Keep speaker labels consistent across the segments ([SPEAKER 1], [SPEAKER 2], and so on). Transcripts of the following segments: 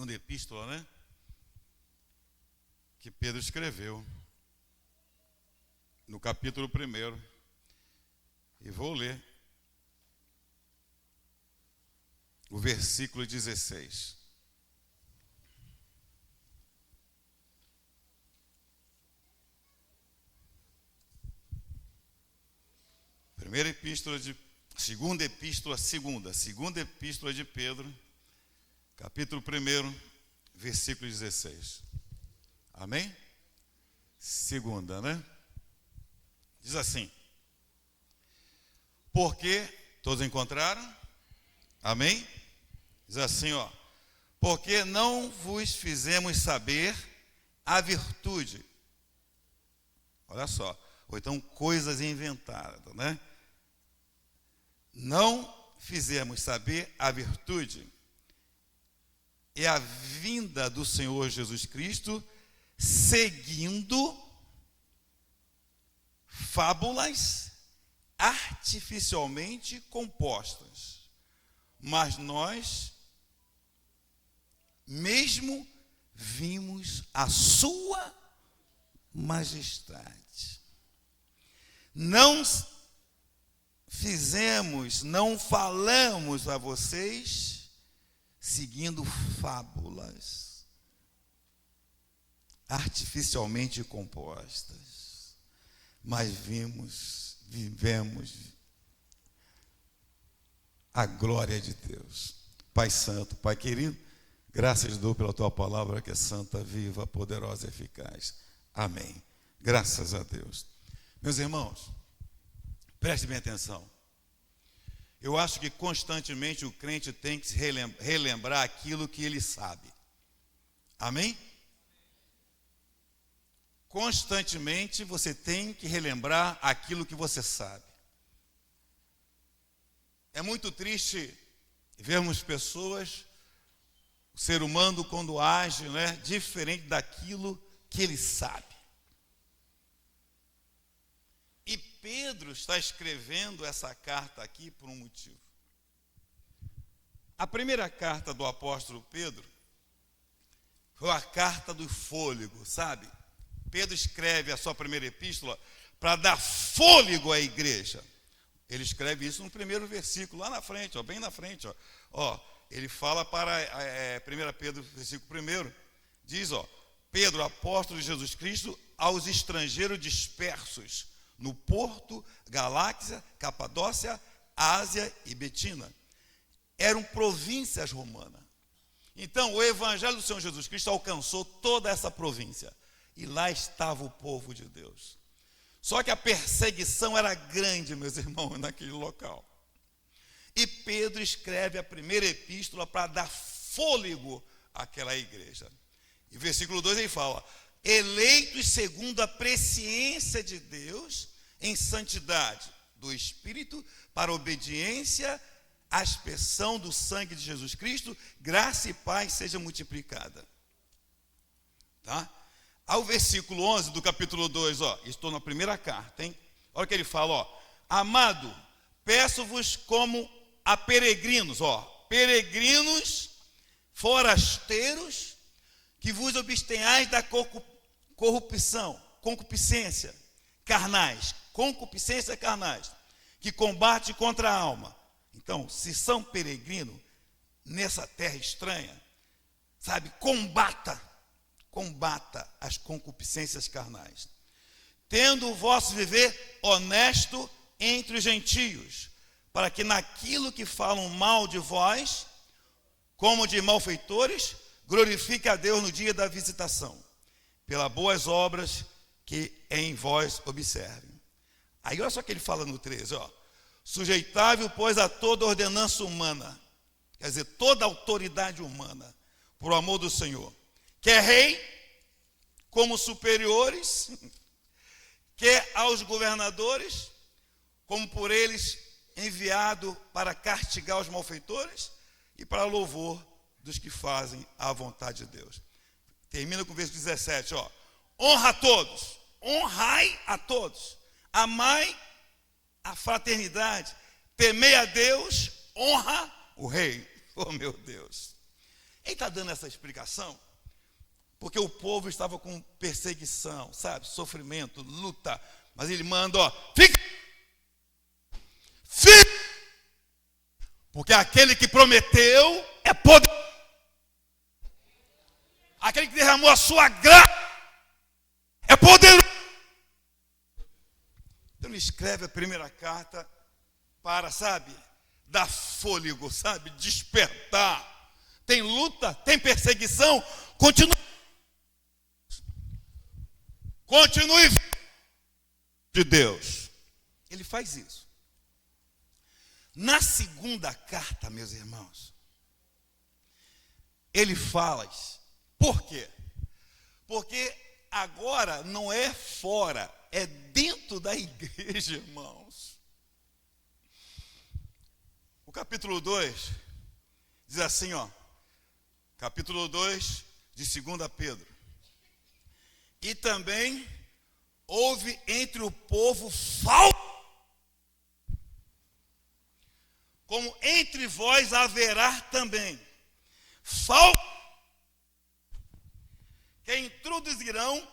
[SPEAKER 1] segunda epístola, né? Que Pedro escreveu, no capítulo 1, e vou ler o versículo 16. Segunda epístola de Pedro, capítulo 1, versículo 16. Amém? Segunda, né? Diz assim: porque, todos encontraram? Amém? Diz assim, ó: porque não vos fizemos saber a virtude. Olha só, ou então coisas inventadas, né? Não fizemos saber a virtude e a vinda do Senhor Jesus Cristo, seguindo fábulas artificialmente compostas, mas nós mesmo vimos a sua majestade. Não falamos a vocês seguindo fábulas artificialmente compostas, mas vivemos a glória de Deus. Pai Santo, Pai querido, graças dou pela Tua palavra que é santa, viva, poderosa e eficaz. Amém. Graças a Deus. Meus irmãos, prestem bem atenção. Eu acho que constantemente o crente tem que se relembrar aquilo que ele sabe. Amém? Constantemente você tem que relembrar aquilo que você sabe. É muito triste vermos pessoas, o ser humano quando age, né, diferente daquilo que ele sabe. E Pedro está escrevendo essa carta aqui por um motivo. A primeira carta do apóstolo Pedro foi a carta do fôlego, sabe? Pedro escreve a sua primeira epístola para dar fôlego à igreja. Ele escreve isso no primeiro versículo, lá na frente, ó, bem na frente. Ele fala para 1 Pedro, versículo 1, diz, Pedro, apóstolo de Jesus Cristo, aos estrangeiros dispersos no Porto, Galáxia, Capadócia, Ásia e Betina. Eram províncias romanas. Então, o evangelho do Senhor Jesus Cristo alcançou toda essa província. E lá estava o povo de Deus. Só que a perseguição era grande, meus irmãos, naquele local. E Pedro escreve a primeira epístola para dar fôlego àquela igreja. E versículo 2 ele fala: eleitos segundo a presciência de Deus, em santidade do Espírito, para obediência à expressão do sangue de Jesus Cristo, graça e paz seja multiplicada. Tá? Ao versículo 11 do capítulo 2, estou na primeira carta, hein? Olha o que ele fala, amado, peço-vos como a peregrinos, peregrinos, forasteiros, que vos abstenhais da concupiscência carnais, que combate contra a alma. Então, se são peregrinos nessa terra estranha, sabe, combata as concupiscências carnais, tendo o vosso viver honesto entre os gentios, para que naquilo que falam mal de vós, como de malfeitores, glorifique a Deus no dia da visitação, pelas boas obras que em vós observem. Aí olha só o que ele fala no 13, sujeitável, pois, a toda ordenança humana, quer dizer, toda autoridade humana, por amor do Senhor, quer rei, como superiores, quer aos governadores, como por eles enviado para castigar os malfeitores e para louvor dos que fazem a vontade de Deus. Termina com o verso 17, honra a todos, honrai a todos, amai a fraternidade, temei a Deus, honra o rei. Oh, meu Deus! Ele está dando essa explicação porque o povo estava com perseguição, sabe, sofrimento, luta. Mas ele manda, fica, porque aquele que prometeu é poder. Aquele que derramou a sua graça é poderoso. Então ele escreve a primeira carta para, sabe, dar fôlego, sabe, despertar. Tem luta, tem perseguição, continue de Deus. Ele faz isso. Na segunda carta, meus irmãos, ele fala, por quê? Porque agora não é fora, é dentro da igreja, irmãos. O capítulo 2 diz assim, capítulo 2 de 2 Pedro. E também houve entre o povo falso, como entre vós haverá também falso, que introduzirão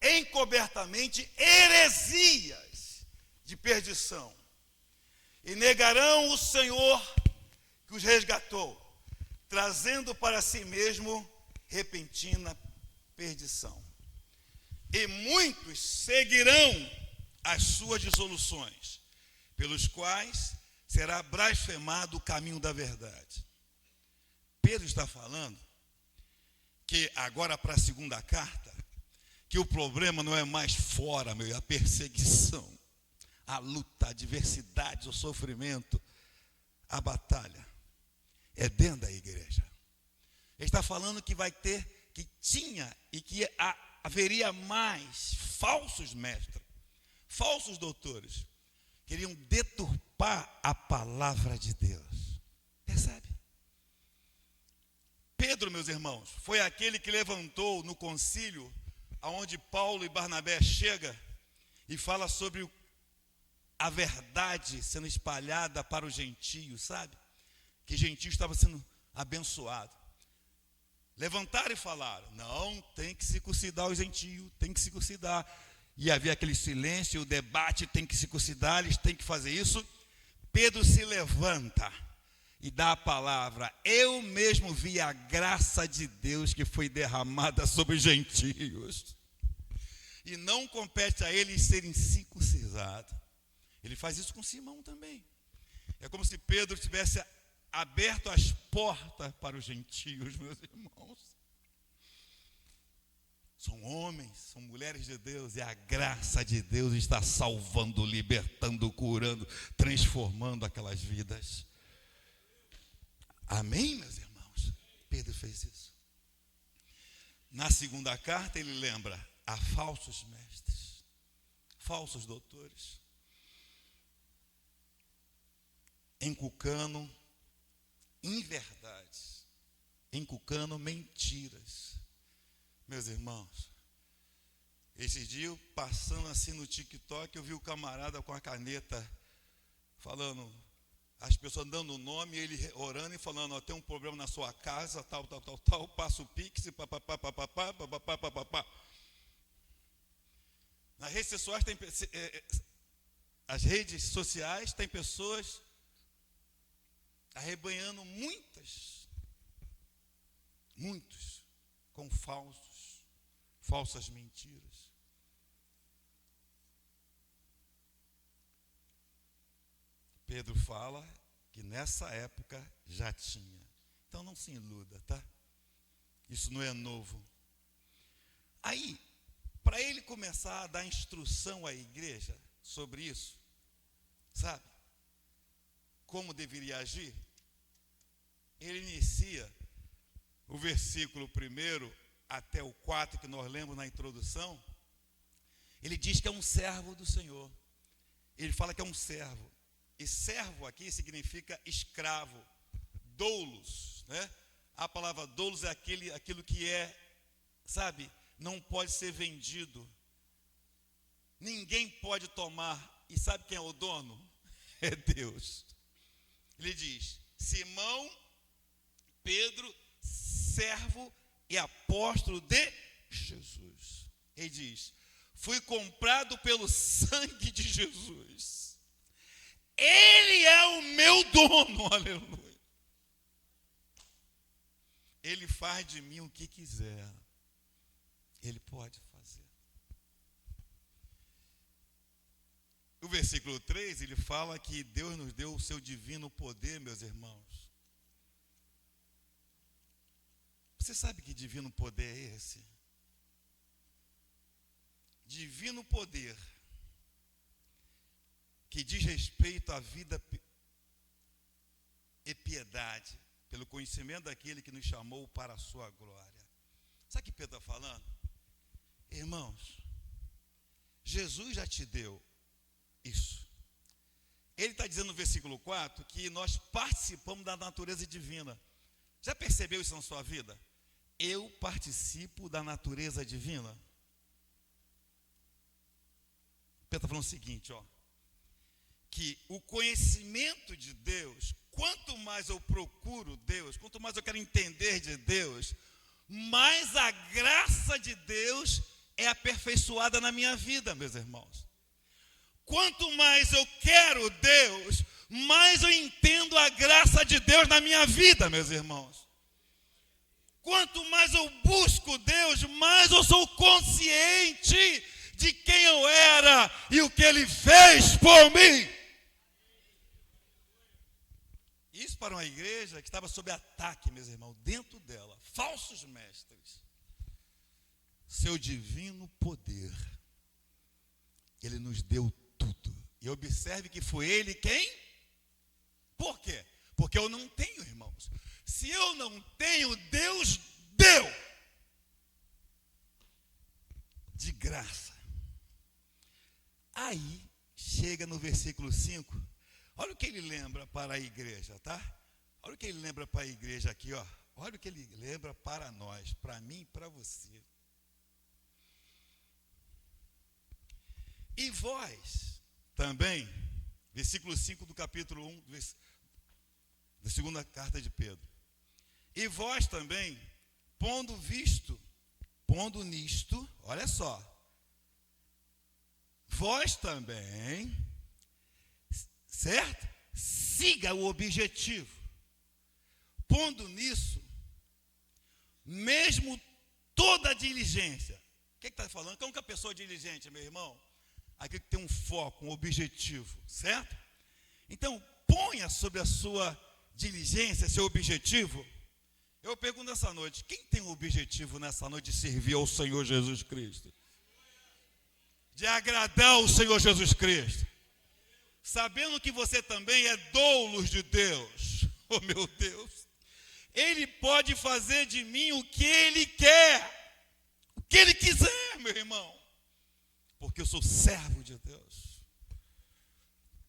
[SPEAKER 1] encobertamente heresias de perdição, e negarão o Senhor que os resgatou, trazendo para si mesmo repentina perdição. E muitos seguirão as suas dissoluções, pelos quais será blasfemado o caminho da verdade. Pedro está falando que agora para a segunda carta, que o problema não é mais fora, é a perseguição, a luta, a adversidade, o sofrimento, a batalha. É dentro da igreja. Ele está falando que vai ter, que tinha e que haveria mais falsos mestres, falsos doutores, queriam deturpar a palavra de Deus. Percebe? Pedro, meus irmãos, foi aquele que levantou no concílio, aonde Paulo e Barnabé chegam e fala sobre a verdade sendo espalhada para os gentios, sabe? Que gentios estavam sendo abençoados. Levantaram e falaram, não, tem que circuncidar os gentios, tem que circuncidar. E havia aquele silêncio, o debate, tem que circuncidar, eles têm que fazer isso. Pedro se levanta e dá a palavra, eu mesmo vi a graça de Deus que foi derramada sobre os gentios. E não compete a eles serem circuncidados. Ele faz isso com Simão também. É como se Pedro tivesse aberto as portas para os gentios, meus irmãos. São homens, são mulheres de Deus, e a graça de Deus está salvando, libertando, curando, transformando aquelas vidas. Amém, meus irmãos? Pedro fez isso. Na segunda carta ele lembra a falsos mestres, falsos doutores, encucando inverdades, encucando mentiras. Meus irmãos, esses dias, passando assim no TikTok, eu vi o camarada com a caneta, falando, as pessoas dando o nome, ele orando e falando, tem um problema na sua casa, tal, passa o Pix, papapá. Nas redes sociais redes sociais tem pessoas arrebanhando muitos, com falsas mentiras. Pedro fala que nessa época já tinha. Então não se iluda, tá? Isso não é novo. Aí, para ele começar a dar instrução à igreja sobre isso, sabe? Como deveria agir, ele inicia o versículo 1 até o 4, que nós lemos na introdução. Ele diz que é um servo do Senhor. Ele fala que é um servo. E servo aqui significa escravo, doulos, né? A palavra doulos é aquilo que é, sabe, não pode ser vendido. Ninguém pode tomar. E sabe quem é o dono? É Deus. Ele diz, Simão, Pedro, servo e apóstolo de Jesus. Ele diz: fui comprado pelo sangue de Jesus. Ele é o meu dono, aleluia. Ele faz de mim o que quiser. Ele pode fazer. O versículo 3, ele fala que Deus nos deu o seu divino poder, meus irmãos. Você sabe que divino poder é esse? Divino poder que diz respeito à vida e piedade, pelo conhecimento daquele que nos chamou para a sua glória. Sabe o que Pedro está falando? Irmãos, Jesus já te deu isso. Ele está dizendo no versículo 4 que nós participamos da natureza divina. Já percebeu isso na sua vida? Eu participo da natureza divina. Pedro está falando o seguinte, que o conhecimento de Deus, quanto mais eu procuro Deus, quanto mais eu quero entender de Deus, mais a graça de Deus é aperfeiçoada na minha vida, meus irmãos. Quanto mais eu quero Deus, mais eu entendo a graça de Deus na minha vida, meus irmãos. Quanto mais eu busco Deus, mais eu sou consciente de quem eu era e o que Ele fez por mim. Isso para uma igreja que estava sob ataque, meus irmãos, dentro dela, falsos mestres. Seu divino poder, Ele nos deu tudo. E observe que foi Ele quem? Por quê? Porque eu não tenho, irmãos. Se eu não tenho, Deus deu. De graça. Aí, chega no versículo 5, olha o que ele lembra para a igreja, tá? Olha o que ele lembra para a igreja aqui, Olha o que ele lembra para nós, para mim e para você. E vós também, versículo 5 do capítulo 1, da segunda carta de Pedro. E vós também, pondo nisto, olha só, vós também, certo? Siga o objetivo. Pondo nisso, mesmo toda a diligência. O que está falando? Como que a pessoa é diligente, meu irmão? Aquele que tem um foco, um objetivo, certo? Então, ponha sobre a sua diligência, seu objetivo. Eu pergunto nessa noite, quem tem o objetivo nessa noite de servir ao Senhor Jesus Cristo? De agradar ao Senhor Jesus Cristo. Sabendo que você também é doulos de Deus. Oh, meu Deus. Ele pode fazer de mim o que Ele quer. O que Ele quiser, meu irmão. Porque eu sou servo de Deus.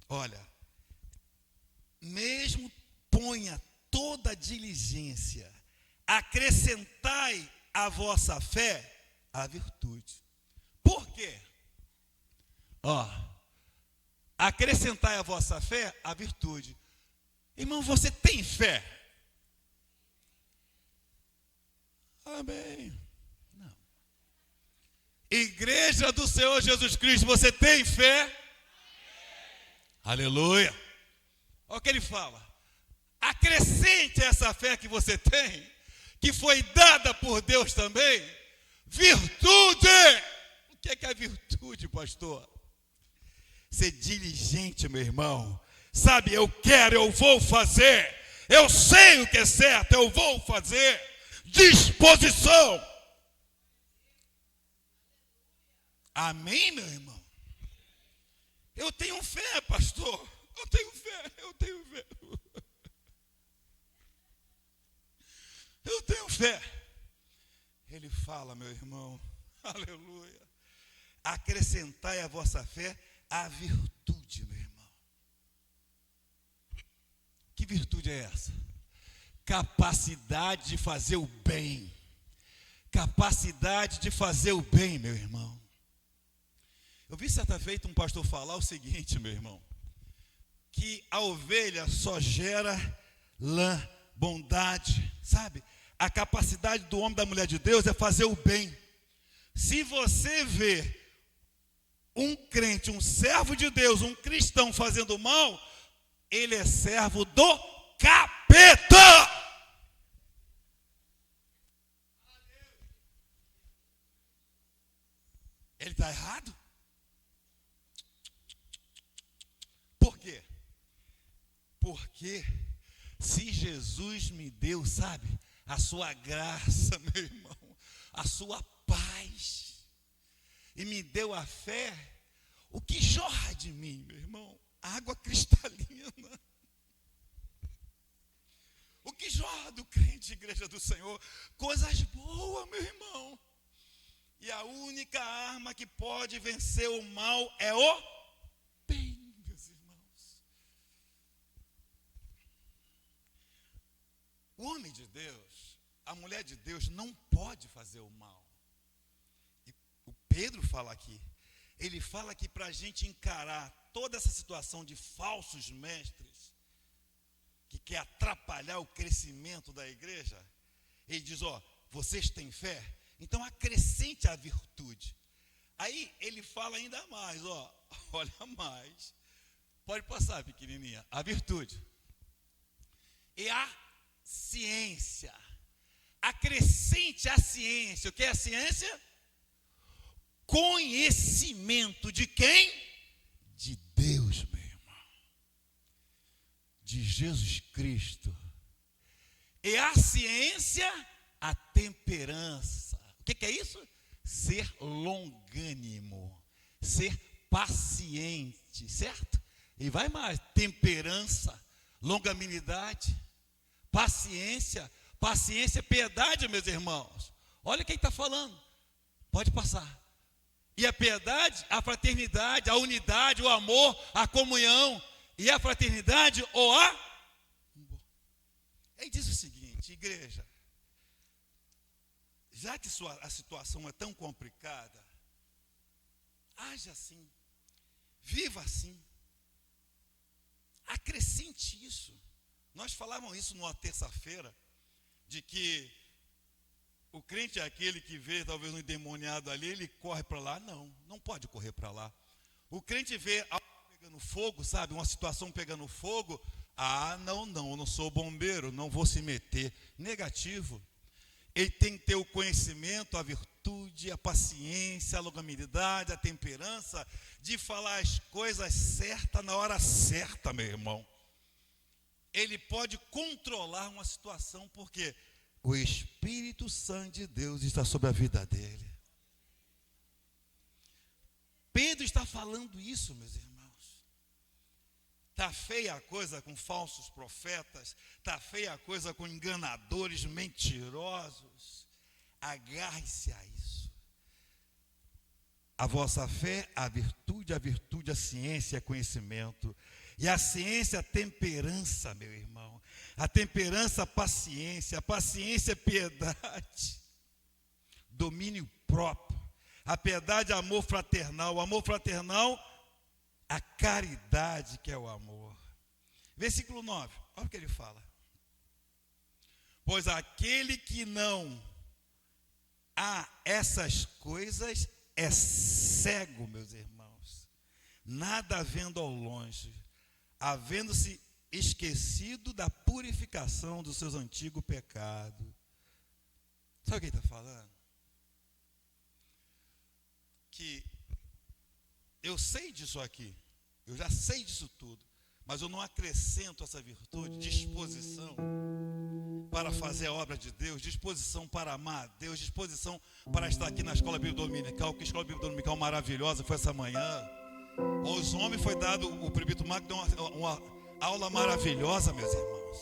[SPEAKER 1] Olha, mesmo ponha toda a diligência, acrescentai à vossa fé a virtude. Por quê? Acrescentai à vossa fé a virtude. Irmão, você tem fé? Amém. Não. Igreja do Senhor Jesus Cristo, você tem fé? Amém. Aleluia. Olha o que ele fala. Acrescente essa fé que você tem, que foi dada por Deus também, virtude. O que é virtude, pastor? Ser diligente, meu irmão. Sabe, eu quero, eu vou fazer. Eu sei o que é certo, eu vou fazer. Disposição. Amém, meu irmão? Eu tenho fé, pastor. Eu tenho fé. Eu tenho fé. Ele fala, meu irmão. Aleluia. Acrescentai à vossa fé a virtude, meu irmão. Que virtude é essa? Capacidade de fazer o bem. Capacidade de fazer o bem, meu irmão. Eu vi certa feita um pastor falar o seguinte, meu irmão, que a ovelha só gera lã, bondade, sabe? A capacidade do homem e da mulher de Deus é fazer o bem. Se você vê um crente, um servo de Deus, um cristão fazendo mal, ele é servo do capeta. Ele está errado? Por quê? Porque se Jesus me deu, sabe, a sua graça, meu irmão, a sua paz, e me deu a fé, o que jorra de mim, meu irmão? Água cristalina. O que jorra do crente, igreja do Senhor? Coisas boas, meu irmão. E a única arma que pode vencer o mal é o bem, meus irmãos. O homem de Deus, a mulher de Deus não pode fazer o mal. E o Pedro fala aqui, ele fala que para a gente encarar toda essa situação de falsos mestres, que quer atrapalhar o crescimento da igreja, ele diz, vocês têm fé? Então acrescente a virtude. Aí ele fala ainda mais, olha mais. Pode passar, pequenininha. A virtude. E a ciência. Acrescente a ciência. O que é a ciência? Conhecimento de quem? De Deus, meu irmão. De Jesus Cristo. E a ciência, a temperança. O que é isso? Ser longânimo, ser paciente, certo? E vai mais, temperança, longanimidade, paciência, piedade, meus irmãos. Olha quem está falando, pode passar. E a piedade, a fraternidade, a unidade, o amor, a comunhão, e a fraternidade, ou a... Ele diz o seguinte, igreja, já que a situação é tão complicada, age assim, viva assim, acrescente isso. Nós falávamos isso numa terça-feira, de que o crente é aquele que vê talvez um endemoniado ali, ele corre para lá. Não pode correr para lá. O crente vê algo pegando fogo, sabe, uma situação pegando fogo, eu não sou bombeiro, não vou se meter. Negativo. Ele tem que ter o conhecimento, a virtude, a paciência, a longanimidade, a temperança, de falar as coisas certas na hora certa, meu irmão. Ele pode controlar uma situação, porque o Espírito Santo de Deus está sobre a vida dele. Pedro está falando isso, meus irmãos. Está feia a coisa com falsos profetas, está feia a coisa com enganadores, mentirosos. Agarre-se a isso. A vossa fé, a virtude, a ciência, conhecimento. E a ciência, a temperança, meu irmão. A temperança, a paciência, piedade. Domínio próprio. A piedade, amor fraternal. O amor fraternal, a caridade, que é o amor. Versículo 9, olha o que ele fala. Pois aquele que não há essas coisas é cego, meus irmãos, nada vendo ao longe, havendo-se esquecido da purificação dos seus antigos pecados. Sabe o que ele está falando? Que eu sei disso aqui, eu já sei disso tudo, mas eu não acrescento essa virtude, disposição para fazer a obra de Deus, disposição para amar a Deus, disposição para estar aqui na Escola Bíblica Dominical. Que Escola Bíblica Dominical maravilhosa foi essa manhã. Aos homens foi dado, o Prefeito Marco deu uma aula maravilhosa, meus irmãos.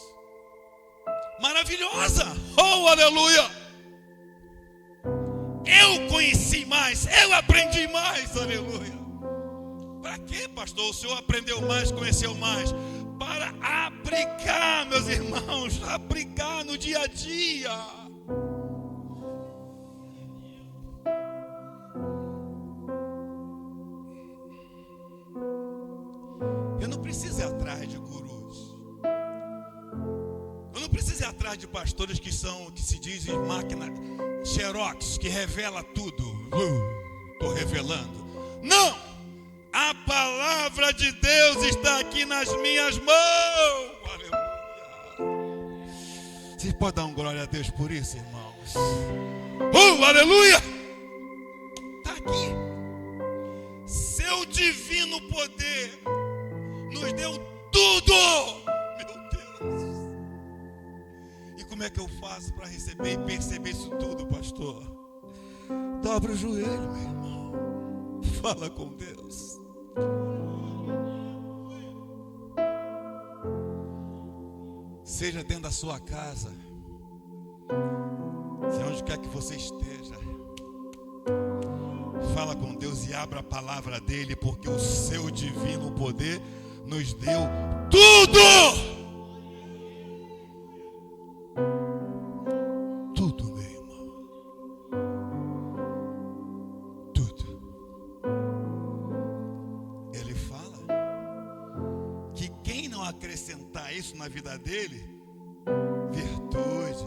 [SPEAKER 1] Maravilhosa! Oh, aleluia! Eu conheci mais, eu aprendi mais, aleluia. Para quê, pastor? O senhor aprendeu mais, conheceu mais? Para aplicar, meus irmãos, aplicar no dia a dia. Eu não preciso ir atrás de gurus. Eu não preciso ir atrás de pastores que se dizem máquina Xerox, que revela tudo. Estou revelando. Não! A palavra de Deus está aqui nas minhas mãos. Aleluia. Você pode dar um glória a Deus por isso, irmãos? Aleluia! Está aqui. Seu divino poder nos deu tudo. Meu Deus. E como é que eu faço para receber e perceber isso tudo, pastor? Dobra o joelho, meu irmão. Fala com Deus. Seja dentro da sua casa, seja onde quer que você esteja, fala com Deus e abra a palavra dele, porque o seu divino poder nos deu tudo. Tudo, meu irmão. Tudo. Ele fala que quem não acrescentar isso na vida dele, virtude,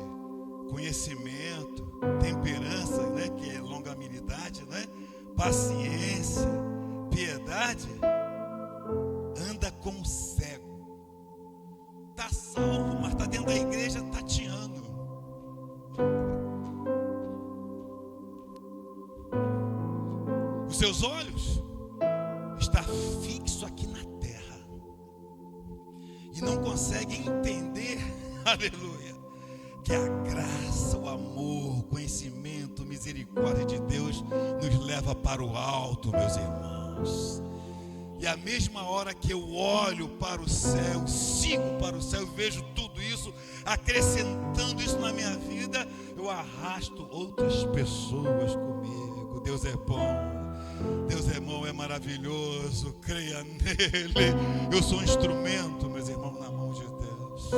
[SPEAKER 1] conhecimento, temperança, né, que é longanimidade, né, paciência, piedade, anda como cego. Está salvo, mas está dentro da igreja tateando. Os seus olhos estão fixos aqui na terra e não conseguem entender, aleluia, que a graça, o amor, o conhecimento, misericórdia de Deus nos leva para o alto, meus irmãos. E a mesma hora que eu olho para o céu, sigo para o céu e vejo tudo isso, acrescentando isso na minha vida, eu arrasto outras pessoas comigo. Deus é bom, Deus é bom, é maravilhoso, creia nele. Eu sou um instrumento, meus irmãos, na mão de Deus.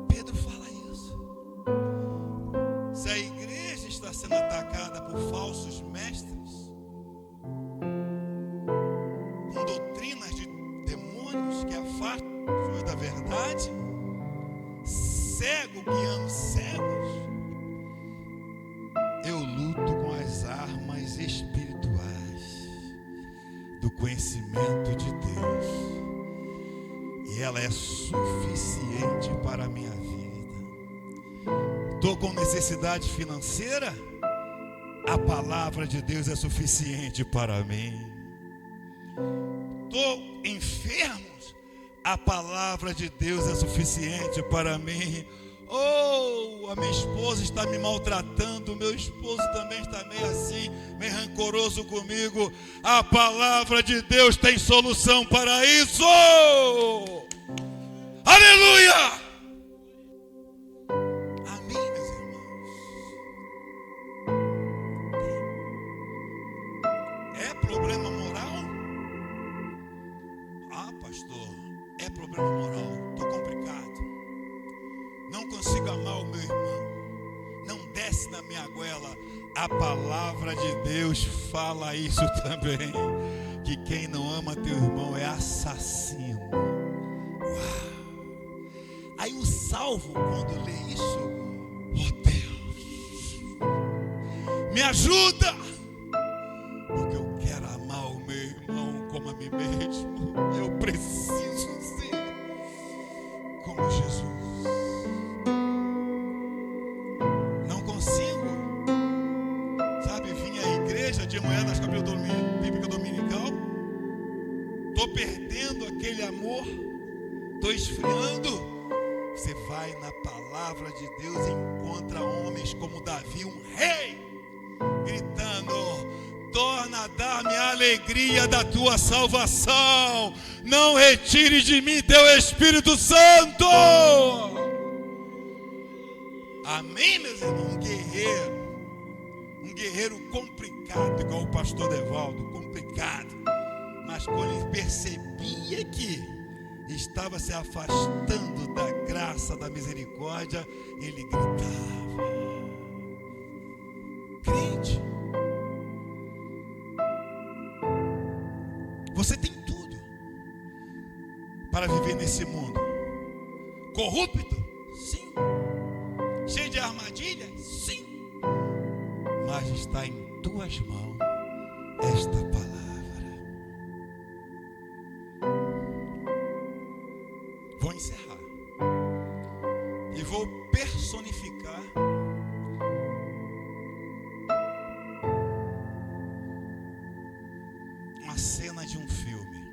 [SPEAKER 1] Pedro fala isso. Se a igreja está sendo atacada por falsos mestres, com doutrinas de demônios que afastam as pessoas da verdade, cego guiando cegos, eu luto com as armas espirituais do conhecimento de Deus, e ela é suficiente para a minha vida. Estou com necessidade financeira? A palavra de Deus é suficiente para mim. Estou enfermo? A palavra de Deus é suficiente para mim. A minha esposa está me maltratando, o meu esposo também está meio assim, meio rancoroso comigo. A palavra de Deus tem solução para isso. Aleluia! Amém, meus irmãos. É problema moral? Pastor, é problema moral, estou complicado, não consigo amar o meu irmão, não desce na minha goela. A palavra de Deus fala isso também, que quem não ama teu irmão é assassino. Uau. Aí o salvo, quando lê isso, Deus, me ajuda, porque eu quero amar o meu irmão como a mim mesmo. Eu preciso ser como Jesus. Não consigo, sabe, vir à igreja de manhã na escola bíblica dominical. Estou perdendo aquele amor, estou esfriando. Você vai na palavra de Deus e encontra homens como Davi, um rei, gritando: torna a dar-me a alegria da tua salvação. Não retire de mim teu Espírito Santo. Amém, meus irmãos? Um guerreiro complicado, igual o pastor Devaldo, complicado. Mas quando ele percebia que estava se afastando da graça, da misericórdia, ele gritava. Crente, você tem tudo para viver nesse mundo corrupto, está em tuas mãos esta palavra. Vou encerrar e vou personificar uma cena de um filme.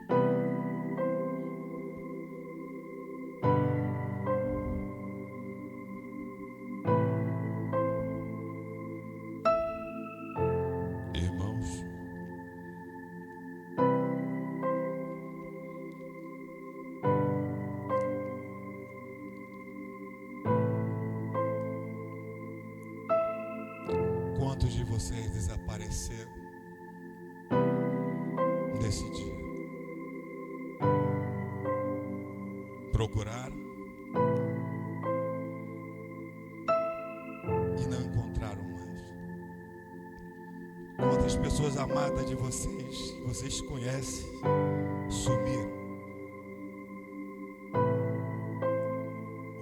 [SPEAKER 1] Irmãos, quantos de vocês desapareceram nesse dia? Procuraram e não encontraram mais. Quantas pessoas amadas de vocês, que vocês conhecem, sumiram?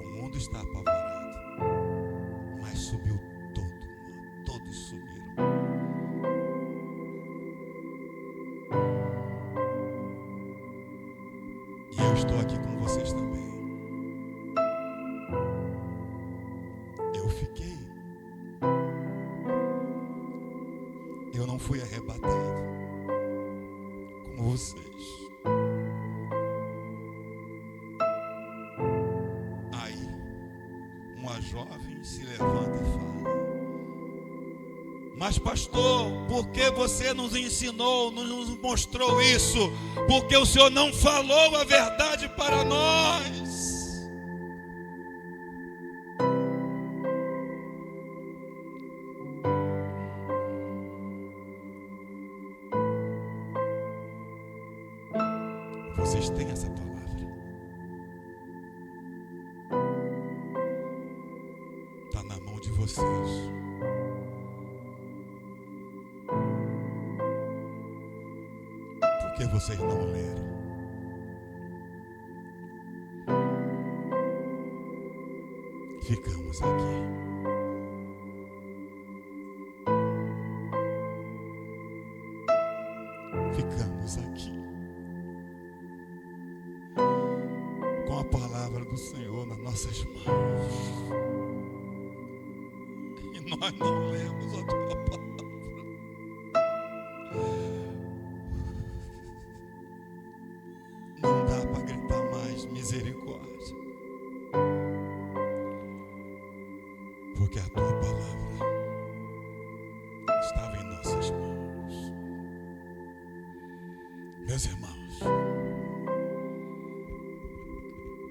[SPEAKER 1] O mundo está apavorado, mas subiu todo mundo, todos sumiram. E eu estou aqui com vocês também. Eu fiquei. Eu não fui arrebatado como vocês. Aí, uma jovem se levanta e fala: mas pastor, por que você nos ensinou, nos mostrou isso? Porque o Senhor não falou a verdade para nós. Vocês têm essa palavra. Está na mão de vocês. Por que vocês não leram? Ficamos aqui. Ficamos aqui. Com a palavra do Senhor nas nossas mãos. E nós não lemos a tua palavra. Não dá para gritar mais misericórdia. Porque a tua palavra estava em nossas mãos. Meus irmãos,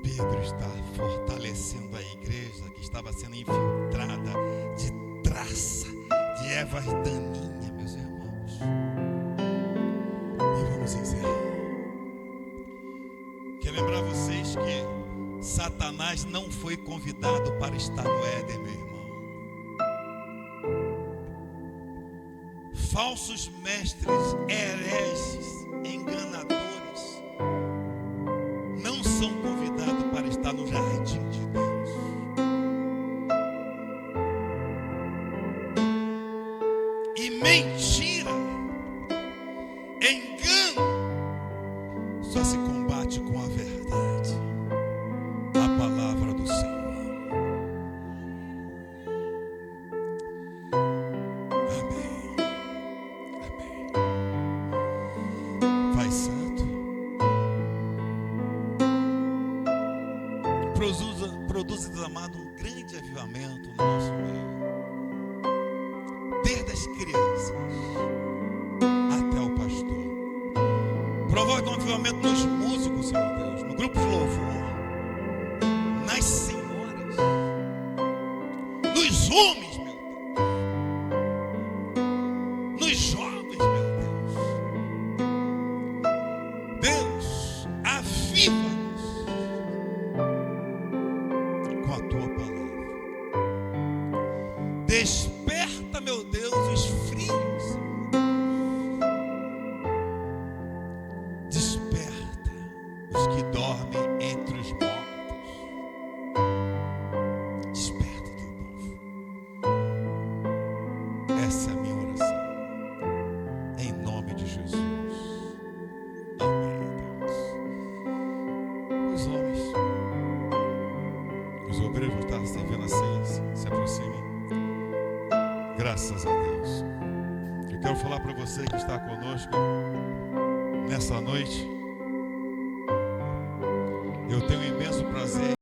[SPEAKER 1] Pedro está fortalecendo a igreja que estava sendo infiltrada de traça, de ervas daninhas, meus irmãos. E vamos encerrar. Quero lembrar vocês que Satanás não foi convidado para estar no Éden, meu irmão. Falsos mestres, hereges, enganadores não são convidados para estar no jardim de Deus. E mentira, engano, só se combate com a verdade, a palavra do Senhor. Amém. Amém. Pai Santo, produza, amado, um grande avivamento no nosso meio, desde as crianças até o pastor. Provoca um avivamento nos músicos, Senhor Deus, no grupo de louvor, nas senhoras, nos homens, meu Deus, nos jovens, meu Deus. Deus, aviva-nos com a tua palavra. Desperta, meu Deus, os frios, Senhor. Desperta os que dormem entre os mortos. Desperta teu povo. Essa é a minha oração. Graças a Deus. Eu quero falar para você que está conosco nessa noite. Eu tenho um imenso prazer